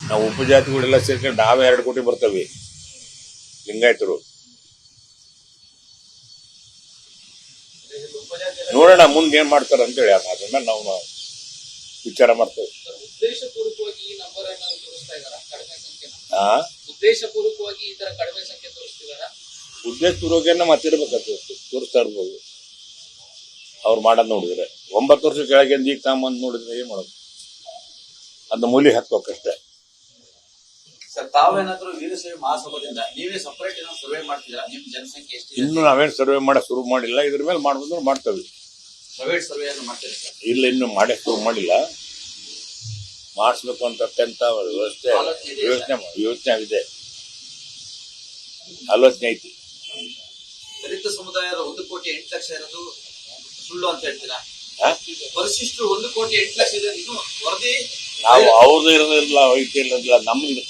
ನಾವು ಉಪಜಾತಿಗಳೆಲ್ಲ ಸೇರ್ಕೊಂಡು ನಾವೇ 2 ಕೋಟಿ ಬರ್ತವೆ ಲಿಂಗಾಯತರು. ನೋಡೋಣ ಮುಂದೆ ಏನ್ ಮಾಡ್ತಾರೆ ಅಂತೇಳಿ ಅದನ್ನ ನಾವು ವಿಚಾರ ಮಾಡ್ತೇವೆ. ಉದ್ದೇಶಪೂರ್ವಕವಾಗಿ ಈ ನಂಬರ್ ಅನ್ನು ತೋರಿಸ್ತಾ ಇದ್ದಾರಾ? ಕಡಿಮೆ ಸಂಖ್ಯೆನ ಉದ್ದೇಶಪೂರ್ವಕವಾಗಿ ಈ ತರ ಕಡಿಮೆ ಸಂಖ್ಯೆ ತೋರಿಸ್ತಿದಾರಾ? ಉದ್ದೇಶಪೂರ್ವಕನ ಮತ್ತಿರ್ಬೇಕಂತ ತೋರಿಸ್ತಾ ಇರ್ಬೋದು ಅವ್ರು ಮಾಡೋದು ನೋಡಿದ್ರೆ. 9 ವರ್ಷ ಕೆಳಗೆ ಈಗ ತಾಂಬಂದು ನೋಡಿದ್ರೆ ಏನ್ ಮಾಡೋದು, ಅದ್ ಮೂಲಿ ಹಾಕ್ಬೇಕಷ್ಟೇ. ಸರ್, ತಾವೇನಾದ್ರೂ ವೀರಶೈವ ಮಹಾಸಭಾದಿಂದ ನೀವೇ ಸಪರೇಟ್ ಏನೋ ಸರ್ವೆ ಮಾಡ್ತಿದ್ದೀರಾ? ನಿಮ್ ಜನಸಂಖ್ಯೆ ಎಷ್ಟಿದೆ? ಇನ್ನು ನಾವೇನ್ ಸರ್ವೆ ಮಾಡಕ್ ಶುರು ಮಾಡಿಲ್ಲ. ಇದ್ರ ಮೇಲೆ ಮಾಡ್ಬೋದು ಮಾಡ್ತೇವೆ. ಪ್ರೈವೇಟ್ ಸರ್ವೆ ಅನ್ನು ಮಾಡ್ತೀರಾ ಸರ್? ಇಲ್ಲ, ಇನ್ನು ಮಾಡಕ್ ಶುರು ಮಾಡಿಲ್ಲ. ಮಾಡಿಸ್ಬೇಕು ಅಂತ ಅತ್ಯಂತ ಯೋಚನೆ ಇದೆ, ಆಲೋಚನೆ ಐತಿ. ದಲಿತ ಸಮುದಾಯದ 1 ಕೋಟಿ 8 ಲಕ್ಷ ಇರೋದು ಸುಳ್ಳು ಅಂತ ಹೇಳ್ತೀರಾ? ಪರಿಶಿಷ್ಟರು 1 ಕೋಟಿ 8 ಲಕ್ಷ ಇದೆ, ಇನ್ನು ವರದಿ ನಾವು ಅವ್ರದ್ದು ಇರೋದಿಲ್ಲ, ಐತಿ ಇರೋದಿಲ್ಲ, ನಮ್ದು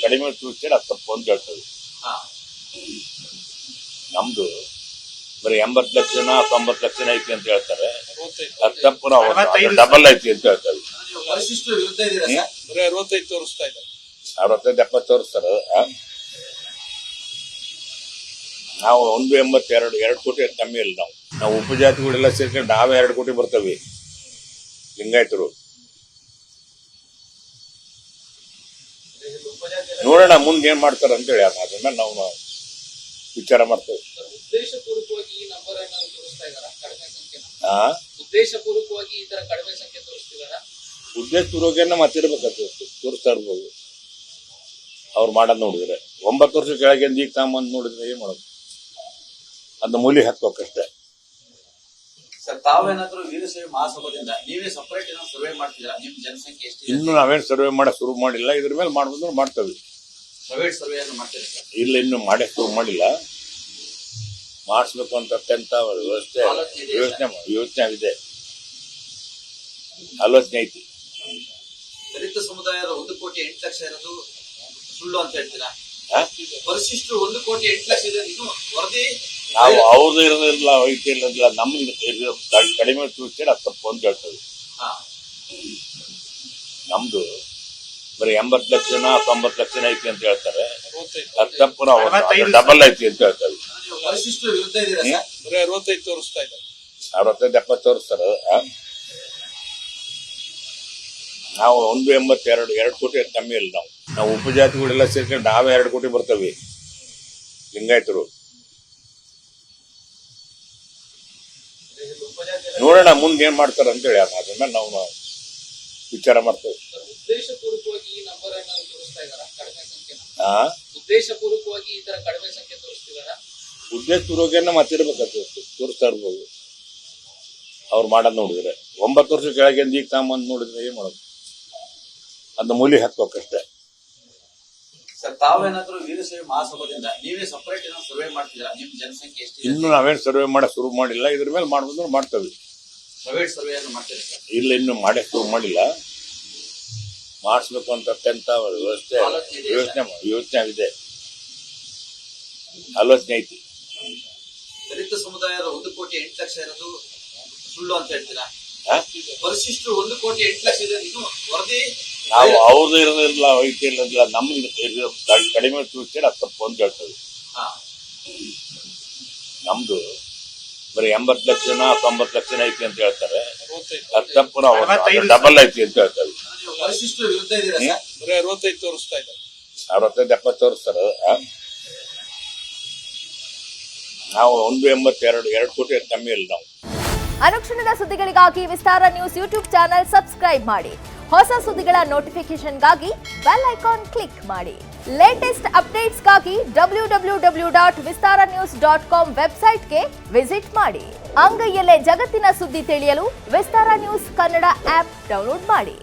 ಕಡಿಮೆ ತೋರಿಸ್ತೀರ ಅದು ತಪ್ಪು ಅಂತ ಹೇಳ್ತೇವೆ. ನಮ್ದು ಬರೀ 80 ಲಕ್ಷನ 90 ಲಕ್ಷನ ಐತಿ ಅಂತ ಹೇಳ್ತಾರೆ. ಅದು ತಪ್ಪು, ನಾವು ಡಬಲ್ ಐತಿ ಅಂತ ಹೇಳ್ತೇವೆ. ಪರಿಶಿಷ್ಟರ ವಿರುದ್ಧ ಇದೀರಾ ಸರ್? ಬರೀ 65 ತೋರಿಸ್ತಾ ಇದ್ದಾರೆ. 65-70 ತೋರಿಸ್ತಾರ. ನಾವು 182 ಕೋಟಿ ಕಮ್ಮಿ ಇಲ್ಲ. ನಾವು ಉಪಜಾತಿಗಳೆಲ್ಲ ಸೇರ್ಕೊಂಡು ನಾವೇ 2 ಕೋಟಿ ಬರ್ತವೆ ಲಿಂಗಾಯತರು. ನೋಡೋಣ ಮುಂದೆ ಏನ್ ಮಾಡ್ತಾರೆ ಅಂತೇಳಿ ಅದನ್ನ ನಾವು ವಿಚಾರ ಮಾಡ್ತೇವೆ. ಉದ್ದೇಶಪೂರ್ವಕವಾಗಿ ಈ ನಂಬರ್ ಅನ್ನು ತೋರಿಸ್ತಾ ಇದ್ದಾರಾ? ಕಡಿಮೆ ಸಂಖ್ಯೆನ ಉದ್ದೇಶಪೂರ್ವಕವಾಗಿ ಈ ತರ ಕಡಿಮೆ ಸಂಖ್ಯೆ ತೋರಿಸ್ತಿದಾರಾ? ಉದ್ದೇಶಪೂರ್ವಕನ ಮತ್ತಿರ್ಬೇಕಂತ ತೋರಿಸ್ತಾ ಇರ್ಬೋದು ಅವ್ರು ಮಾಡೋದು ನೋಡಿದ್ರೆ. 9 ವರ್ಷ ಕೆಳಗೆ ಈಗ ತಾಂಬಂದು ನೋಡಿದ್ರೆ ಏನ್ ಮಾಡೋದು, ಅದ್ ಮೂಲಿ ಹಾಕ್ಬೇಕಷ್ಟೇ. ಸರ್, ತಾವೇನಾದ್ರೂ ವೀರಶೈವ ಮಹಾಸಭಾದಿಂದ ನೀವೇ ಸಪರೇಟ್ ಏನೋ ಸರ್ವೆ ಮಾಡ್ತಿದ್ದೀರಾ? ನಿಮ್ ಜನಸಂಖ್ಯೆ ಎಷ್ಟಿದೆ? ಇನ್ನು ನಾವೇನ್ ಸರ್ವೆ ಮಾಡಕ್ ಶುರು ಮಾಡಿಲ್ಲ. ಇದ್ರ ಮೇಲೆ ಮಾಡ್ಬೋದು ಮಾಡ್ತೇವೆ. ಪ್ರೈವೇಟ್ ಸರ್ವೆ ಅನ್ನು ಮಾಡ್ತೀರಾ ಸರ್? ಇಲ್ಲ, ಇನ್ನು ಮಾಡಕ್ ಶುರು ಮಾಡಿಲ್ಲ. ಮಾಡಿಸ್ಬೇಕು ಅಂತ ಅತ್ಯಂತ ಯೋಚನೆ ಇದೆ, ಆಲೋಚನೆ ಐತಿ. ದಲಿತ ಸಮುದಾಯದ 1 ಕೋಟಿ 8 ಲಕ್ಷ ಇರೋದು ಸುಳ್ಳು ಅಂತ ಹೇಳ್ತೀರಾ? ಪರಿಶಿಷ್ಟರು 1 ಕೋಟಿ 8 ಲಕ್ಷ ಇದೆ, ಇನ್ನು ವರದಿ ನಾವು ಅವ್ರದ್ದು ಇರೋದಿಲ್ಲ, ಐತಿ ಇರೋದಿಲ್ಲ, ನಮ್ದು ಕಡಿಮೆ ತೋರಿಸ್ತೀರ ಅದು ತಪ್ಪು ಅಂತ ಹೇಳ್ತೇವೆ. ನಮ್ದು ಬರೀ 80 ಲಕ್ಷನ 90 ಲಕ್ಷನ ಐತಿ ಅಂತ ಹೇಳ್ತಾರೆ. ಅದು ತಪ್ಪು, ನಾವು ಡಬಲ್ ಐತಿ ಅಂತ ಹೇಳ್ತೇವೆ. ಪರಿಶಿಷ್ಟರ ವಿರುದ್ಧ ಇದೀರಾ ಸರ್? ಬರೀ 65 ತೋರಿಸ್ತಾ ಇದ್ದಾರೆ. 65-70 ತೋರಿಸ್ತಾರ. ನಾವು 182 ಕೋಟಿ ಕಮ್ಮಿ ಇಲ್ಲ. ನಾವು ಉಪಜಾತಿಗಳೆಲ್ಲ ಸೇರ್ಕೊಂಡು ನಾವೇ 2 ಕೋಟಿ ಬರ್ತವೆ ಲಿಂಗಾಯತರು. ನೋಡೋಣ ಮುಂದೆ ಏನ್ ಮಾಡ್ತಾರೆ ಅಂತೇಳಿ ಅದನ್ನ ನಾವು ವಿಚಾರ ಮಾಡ್ತೇವೆ. ಉದ್ದೇಶಪೂರ್ವಕವಾಗಿ ಈ ನಂಬರ್ ಅನ್ನು ತೋರಿಸ್ತಾ ಇದ್ದಾರಾ? ಕಡಿಮೆ ಸಂಖ್ಯೆನ ಉದ್ದೇಶಪೂರ್ವಕವಾಗಿ ಈ ತರ ಕಡಿಮೆ ಸಂಖ್ಯೆ ತೋರಿಸ್ತಿದಾರಾ? ಉದ್ದೇಶಪೂರ್ವಕನ ಮತ್ತಿರ್ಬೇಕಂತ ತೋರಿಸ್ತಾ ಇರ್ಬೋದು ಅವ್ರು ಮಾಡೋದು ನೋಡಿದ್ರೆ. 9 ವರ್ಷ ಕೆಳಗೆ ಈಗ ತಾಂಬಂದು ನೋಡಿದ್ರೆ ಏನ್ ಮಾಡೋದು, ಅದ್ ಮೂಲಿ ಹಾಕ್ಬೇಕಷ್ಟೇ. ಸರ್, ತಾವೇನಾದ್ರೂ ವೀರಶೈವ ಮಹಾಸಭಾದಿಂದ ನೀವೇ ಸಪರೇಟ್ ಏನೋ ಸರ್ವೆ ಮಾಡ್ತಿದ್ದೀರಾ? ನಿಮ್ ಜನಸಂಖ್ಯೆ ಎಷ್ಟಿದೆ? ಇನ್ನು ನಾವೇನ್ ಸರ್ವೆ ಮಾಡಕ್ ಶುರು ಮಾಡಿಲ್ಲ. ಇದ್ರ ಮೇಲೆ ಮಾಡ್ಬೋದು ಮಾಡ್ತೇವೆ. ಪ್ರೈವೇಟ್ ಸರ್ವೆ ಅನ್ನು ಮಾಡ್ತೀರಾ ಸರ್? ಇಲ್ಲ, ಇನ್ನು ಮಾಡಕ್ ಶುರು ಮಾಡಿಲ್ಲ. ಮಾಡಿಸ್ಬೇಕು ಅಂತ ಅತ್ಯಂತ ಯೋಚನೆ ಇದೆ, ಆಲೋಚನೆ ಐತಿ. ದಲಿತ ಸಮುದಾಯದ 1 ಕೋಟಿ 8 ಲಕ್ಷ ಇರೋದು ಸುಳ್ಳು ಅಂತ ಹೇಳ್ತೀರಾ? ಪರಿಶಿಷ್ಟರು 1 ಕೋಟಿ 8 ಲಕ್ಷ ಇದೆ, ಇನ್ನು ವರದಿ ನಾವು ಅವ್ರದ್ದು ಇರೋದಿಲ್ಲ, ಐತಿ ಇರೋದಿಲ್ಲ, ನಮ್ದು ಕಡಿಮೆ ತೋರಿಸ್ತೀರ ಅದು ತಪ್ಪು ಅಂತ ಹೇಳ್ತೇವೆ. ನಮ್ದು ಬರೀ 80 ಲಕ್ಷನ 90 ಲಕ್ಷನ ಐತಿ ಅಂತ ಹೇಳ್ತಾರೆ. ಅದು ತಪ್ಪು, ನಾವು ಡಬಲ್ ಐತಿ ಅಂತ ಹೇಳ್ತೇವೆ. ಪರಿಶಿಷ್ಟರ ವಿರುದ್ಧ ಇದೀರಾ ಸರ್? ಬರೀ 65 ತೋರಿಸ್ತಾ ಇದ್ದಾರೆ. 65-70 ತೋರಿಸ್ತಾರ. ನಾವು 182 ಕೋಟಿ ಕಮ್ಮಿ ಇಲ್ಲ. ನಾವು ಅನುಕ್ಷಣದ ಸುದ್ದಿಗಳಿಗಾಗಿ ವಿಸ್ತಾರ ನ್ಯೂಸ್ ಯೂಟ್ಯೂಬ್ ಚಾನೆಲ್ ಸಬ್ಸ್ಕ್ರೈಬ್ ಮಾಡಿ. ಹೊಸ ಸುದ್ದಿಗಳ ನೋಟಿಫಿಕೇಶನ್ಗಾಗಿ ಬೆಲ್ ಐಕಾನ್ ಕ್ಲಿಕ್ ಮಾಡಿ. ಲೇಟೆಸ್ಟ್ ಅಪ್ಡೇಟ್ಸ್ಗಾಗಿ www.vistaranews.com ವೆಬ್ಸೈಟ್ಗೆ ವಿಸಿಟ್ ಮಾಡಿ. ಅಂಗೈಯಲ್ಲೇ ಜಗತ್ತಿನ ಸುದ್ದಿ ತಿಳಿಯಲು ವಿಸ್ತಾರ ನ್ಯೂಸ್ ಕನ್ನಡ ಆಪ್ ಡೌನ್ಲೋಡ್ ಮಾಡಿ.